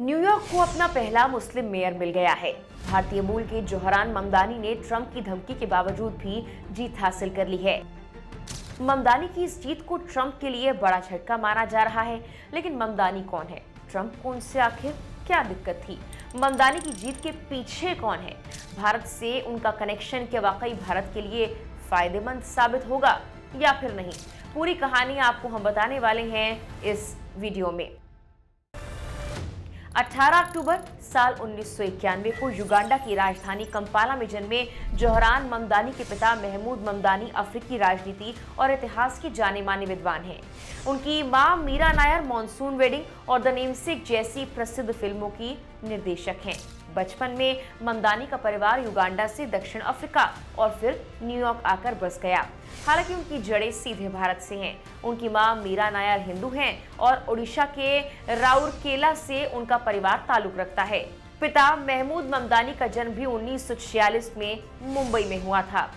New York को अपना पहला मुस्लिम मेयर मिल गया है। भारतीय मूल के जोहरान ममदानी ने ट्रंप की धमकी के बावजूद भी जीत हासिल कर ली है। ममदानी की इस जीत को ट्रंप के लिए बड़ा झटका माना जा रहा है, लेकिन ममदानी कौन है? ट्रंप को उनसे आखिर क्या दिक्कत थी? ममदानी की जीत के पीछे कौन है? भारत से उनका कनेक्शन क्या वाकई भारत के लिए फायदेमंद साबित होगा या फिर नहीं? पूरी कहानी आपको हम बताने वाले हैं इस वीडियो में। 18 अक्टूबर साल 1991 को युगांडा की राजधानी कंपाला में जन्मे जोहरान ममदानी के पिता महमूद ममदानी अफ्रीकी राजनीति और इतिहास के जाने माने विद्वान हैं। उनकी मां मीरा नायर मॉनसून वेडिंग और द नेमसेक जैसी प्रसिद्ध फिल्मों की निर्देशक हैं। बचपन में ममदानी का परिवार युगांडा से दक्षिण अफ्रीका और फिर न्यूयॉर्क आकर बस गया। हालांकि उनकी जड़ें सीधे भारत से हैं। उनकी मां मीरा नायर हिंदू हैं और ओडिशा के राउरकेला से उनका परिवार ताल्लुक रखता है। पिता महमूद ममदानी का जन्म भी 1946 में मुंबई में हुआ था।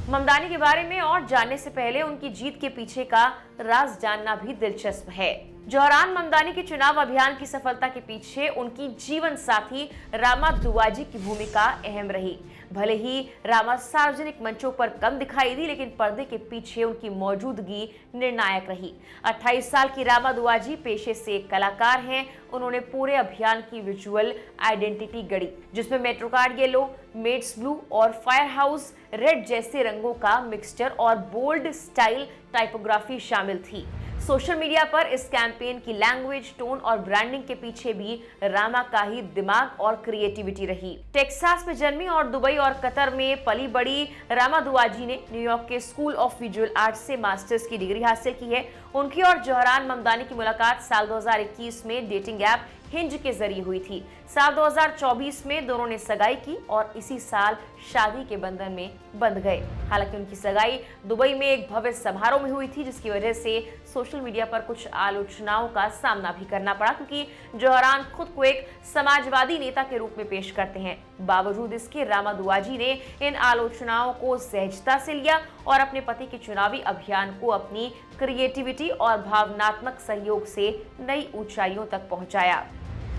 ममदानी के बारे में और जानने से पहले उनकी जीत के पीछे का राज जानना भी दिलचस्प है। जोहरान ममदानी के चुनाव अभियान की सफलता के पीछे उनकी जीवन साथी रामा दुआजी की भूमिका अहम रही। भले ही रामा सार्वजनिक मंचों पर कम दिखाई दी, लेकिन पर्दे के पीछे उनकी मौजूदगी निर्णायक रही। 28 साल की रामा दुआजी पेशे से एक कलाकार हैं। उन्होंने पूरे अभियान की विजुअल आइडेंटिटी गढ़ी, जिसमें मेट्रोकार्ड येलो, मेड्स ब्लू और फायर हाउस रेड जैसे रंगों का मिक्सचर और बोल्ड स्टाइल टाइपोग्राफी शामिल थी। सोशल मीडिया पर इस कैंपेन की लैंग्वेज, टोन और ब्रांडिंग के पीछे भी रामा का ही दिमाग और क्रिएटिविटी रही। टेक्सास में जन्मी और दुबई और कतर में पली बड़ी रामा दुआजी ने न्यूयॉर्क के स्कूल ऑफ विजुअल आर्ट्स से मास्टर्स की डिग्री हासिल की है। उनकी और जोहरान ममदानी की मुलाकात साल 2021 में डेटिंग ऐप हिंज के जरिए हुई थी। साल 2024 में दोनों ने सगाई की और इसी साल शादी के बंधन में बंध गए। हालांकि उनकी सगाई दुबई में एक भव्य समारोह में हुई थी, जिसकी वजह से सोशल मीडिया पर कुछ आलोचनाओं का सामना भी करना पड़ा, क्योंकि जोहरान खुद को एक समाजवादी नेता के रूप में पेश करते हैं। बावजूद इसके रामा दुआजी ने इन आलोचनाओं को सहजता से लिया और अपने पति के चुनावी अभियान को अपनी क्रिएटिविटी और भावनात्मक सहयोग से नई ऊंचाइयों तक पहुंचाया।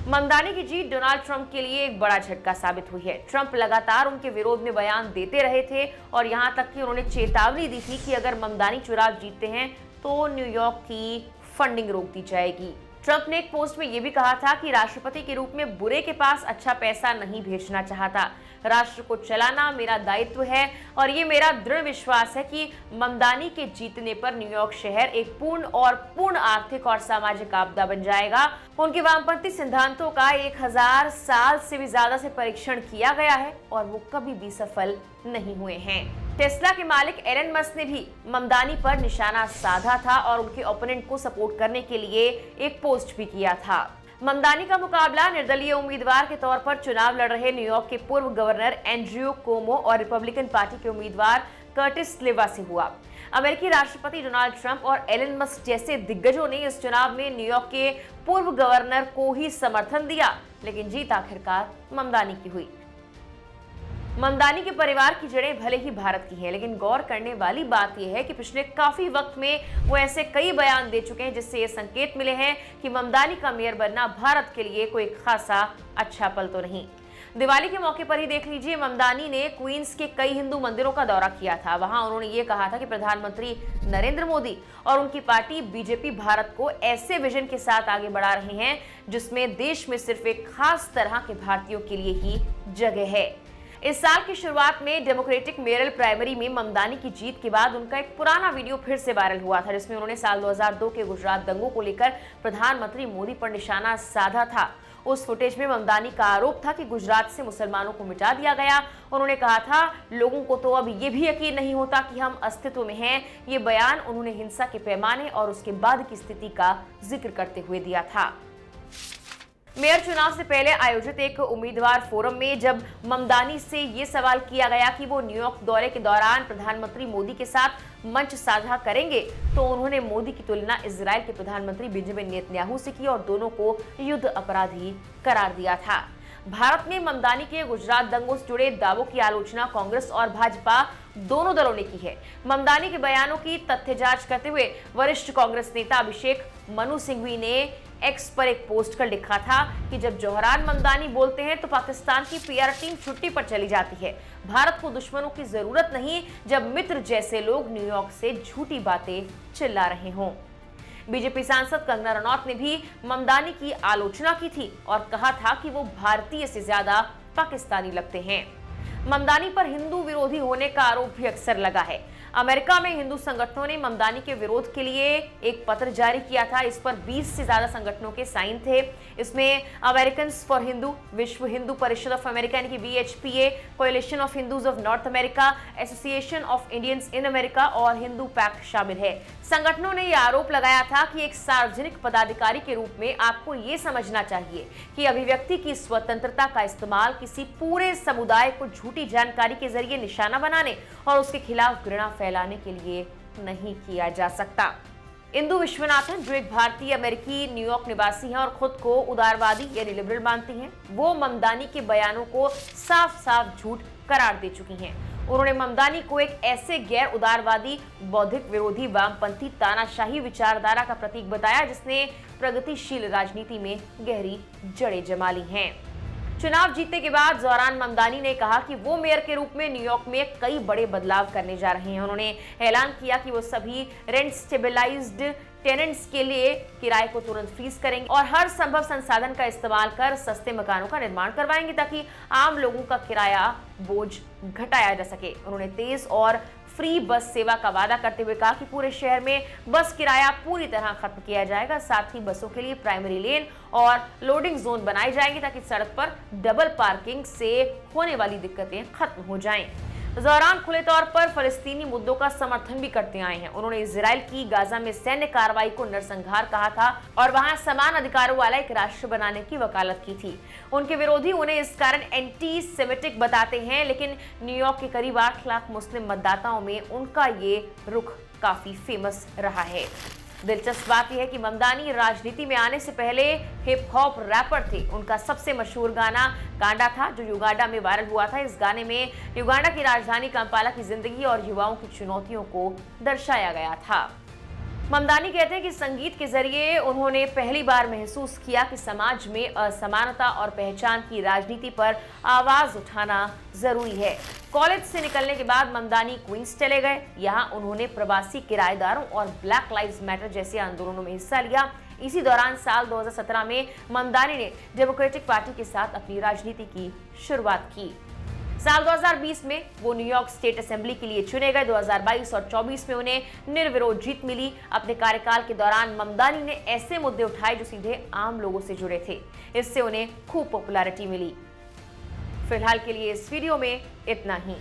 ममदानी की जीत डोनाल्ड ट्रंप के लिए एक बड़ा झटका साबित हुई है। ट्रंप लगातार उनके विरोध में बयान देते रहे थे और यहां तक कि उन्होंने चेतावनी दी थी कि अगर ममदानी चुनाव जीतते हैं तो न्यूयॉर्क की फंडिंग रोक दी जाएगी। ट्रंप ने एक पोस्ट में यह भी कहा था कि राष्ट्रपति के रूप में बुरे के पास अच्छा पैसा नहीं भेजना चाहता। राष्ट्र को चलाना मेरा दायित्व है और ये मेरा दृढ़ विश्वास है कि ममदानी के जीतने पर न्यूयॉर्क शहर एक पूर्ण आर्थिक और सामाजिक आपदा बन जाएगा। उनके वामपंथी सिद्धांतों का 1000 साल से भी ज्यादा से परीक्षण किया गया है और वो कभी भी सफल नहीं हुए हैं। टेस्ला के मालिक एलन मस्क ने भी ममदानी पर निशाना साधा था और उनके ओपोनेंट को सपोर्ट करने के लिए एक पोस्ट भी किया था। ममदानी का मुकाबला निर्दलीय उम्मीदवार के तौर पर चुनाव लड़ रहे न्यूयॉर्क के पूर्व गवर्नर एंड्रयू कोमो और रिपब्लिकन पार्टी के उम्मीदवार कर्टिस स्लिवा से हुआ। अमेरिकी राष्ट्रपति डोनाल्ड ट्रंप और एलन मस्क जैसे दिग्गजों ने इस चुनाव में न्यूयॉर्क के पूर्व गवर्नर को ही समर्थन दिया, लेकिन जीत आखिरकार ममदानी की हुई। ममदानी के परिवार की जड़ें भले ही भारत की हैं, लेकिन गौर करने वाली बात यह है कि पिछले काफी वक्त में वो ऐसे कई बयान दे चुके हैं जिससे ये संकेत मिले हैं कि ममदानी का मेयर बनना भारत के लिए कोई खासा अच्छा पल तो नहीं। दिवाली के मौके पर ही देख लीजिए, ममदानी ने क्वींस के कई हिंदू मंदिरों का दौरा किया था। वहां उन्होंने ये कहा था कि प्रधानमंत्री नरेंद्र मोदी और उनकी पार्टी बीजेपी भारत को ऐसे विजन के साथ आगे बढ़ा रहे हैं जिसमें देश में सिर्फ एक खास तरह के भारतीयों के लिए ही जगह है। इस साल की शुरुआत में डेमोक्रेटिक मेयरल प्राइमरी में ममदानी की जीत के बाद उनका एक पुराना वीडियो फिर से वायरल हुआ था, जिसमें उन्होंने साल 2002 के गुजरात दंगों को लेकर प्रधानमंत्री मोदी पर निशाना साधा था। उस फुटेज में ममदानी का आरोप था कि गुजरात से मुसलमानों को मिटा दिया गया। उन्होंने कहा था, लोगों को तो अब ये भी यकीन नहीं होता कि हम अस्तित्व में हैं। ये बयान उन्होंने हिंसा के पैमाने और उसके बाद की स्थिति का जिक्र करते हुए दिया था। मेयर चुनाव से पहले आयोजित एक उम्मीदवार फोरम में जब ममदानी से ये सवाल किया गया कि वो न्यूयॉर्क दौरे के दौरान प्रधानमंत्री मोदी के साथ मंच साझा करेंगे, तो उन्होंने मोदी की तुलना इजराइल के प्रधानमंत्री बेंजामिन नेतन्याहू से की और दोनों को युद्ध अपराधी करार दिया था। भारत में ममदानी के गुजरात दंगों से जुड़े दावों की आलोचना कांग्रेस और भाजपा दोनों दलों ने की है। ममदानी के बयानों की तथ्य जांच करते हुए वरिष्ठ कांग्रेस नेता अभिषेक मनु सिंघवी ने एक्स पर एक पोस्ट कर लिखा था कि जब जोहरान ममदानी बोलते हैं तो पाकिस्तान की पीआर टीम छुट्टी पर चली जाती है। भारत को दुश्मनों की जरूरत नहीं जब मित्र जैसे लोग न्यूयॉर्क से झूठी बातें चिल्ला रहे हों। बीजेपी सांसद कंगना रनौत ने भी ममदानी की आलोचना की थी और कहा था कि वो भारतीय से ज्यादा पाकिस्तानी लगते हैं। ममदानी पर हिंदू विरोधी होने का आरोप भी अक्सर लगा है। अमेरिका में हिंदू संगठनों ने ममदानी के विरोध के लिए एक पत्र जारी किया था। इस पर 20 से ज्यादा संगठनों के साइन थे। इसमें अमेरिकन्स फॉर हिंदू, विश्व हिंदू परिषद ऑफ अमेरिका यानी कि BHPA, coalition of Hindus of north America, association of Indians in America और हिंदू पैक्ट शामिल है। संगठनों ने यह आरोप लगाया था कि एक सार्वजनिक पदाधिकारी के रूप में आपको ये समझना चाहिए कि अभिव्यक्ति की स्वतंत्रता का इस्तेमाल किसी पूरे समुदाय को झूठी जानकारी के जरिए निशाना बनाने और उसके खिलाफ घृणा फैलाने के लिए नहीं किया जा सकता। इंदु विश्वनाथन, जो एक भारतीय अमेरिकी न्यूयॉर्क निवासी हैं और खुद को उदारवादी यानी लिबरल मानती हैं, वो ममदानी के बयानों को साफ साफ झूठ करार दे चुकी हैं। उन्होंने ममदानी को एक ऐसे गैर उदारवादी, बौद्धिक विरोधी, वामपंथी, तानाशाही विचारधारा का प्रतीक बताया जिसने प्रगतिशील राजनीति में गहरी जड़ें जमा ली हैं। चुनाव जीतने के बाद जोहरान ममदानी ने कहा कि वो मेयर के रूप में न्यूयॉर्क में कई बड़े बदलाव करने जा रहे हैं। उन्होंने ऐलान किया कि वो सभी रेंट स्टेबलाइज्ड टेनेंट्स के लिए किराए को तुरंत फ्रीज करेंगे और हर संभव संसाधन का इस्तेमाल कर सस्ते मकानों का निर्माण करवाएंगे ताकि आम लोगों का किराया बोझ घटाया जा सके। उन्होंने तेज और फ्री बस सेवा का वादा करते हुए कहा कि पूरे शहर में बस किराया पूरी तरह खत्म किया जाएगा। साथ ही बसों के लिए प्राइमरी लेन और लोडिंग जोन बनाए जाएंगे ताकि सड़क पर डबल पार्किंग से होने वाली दिक्कतें खत्म हो जाएं। जोहरान खुले तौर पर फलस्तीनी मुद्दों का समर्थन भी करते आए हैं। उन्होंने इजराइल की गाजा में सैन्य कार्रवाई को नरसंहार कहा था और वहां समान अधिकारों वाला एक राष्ट्र बनाने की वकालत की थी। उनके विरोधी उन्हें इस कारण एंटी सेमिटिक बताते हैं, लेकिन न्यूयॉर्क के करीब 8 लाख मुस्लिम मतदाताओं में उनका ये रुख काफी फेमस रहा है। दिलचस्प बात यह है कि ममदानी राजनीति में आने से पहले हिप हॉप रैपर थे। उनका सबसे मशहूर गाना कांडा था जो युगांडा में वायरल हुआ था। इस गाने में युगांडा की राजधानी कंपाला की जिंदगी और युवाओं की चुनौतियों को दर्शाया गया था। ममदानी कहते हैं कि संगीत के जरिए उन्होंने पहली बार महसूस किया कि समाज में असमानता और पहचान की राजनीति पर आवाज उठाना जरूरी है। कॉलेज से निकलने के बाद ममदानी क्वींस चले गए। यहाँ उन्होंने प्रवासी किराएदारों और ब्लैक लाइव्स मैटर जैसे आंदोलनों में हिस्सा लिया। इसी दौरान साल 2017 में ममदानी ने डेमोक्रेटिक पार्टी के साथ अपनी राजनीति की शुरुआत की। साल 2020 में वो न्यूयॉर्क स्टेट असेंबली के लिए चुने गए। 2022 और 24 में उन्हें निर्विरोध जीत मिली। अपने कार्यकाल के दौरान ममदानी ने ऐसे मुद्दे उठाए जो सीधे आम लोगों से जुड़े थे। इससे उन्हें खूब पॉपुलैरिटी मिली। फिलहाल के लिए इस वीडियो में इतना ही।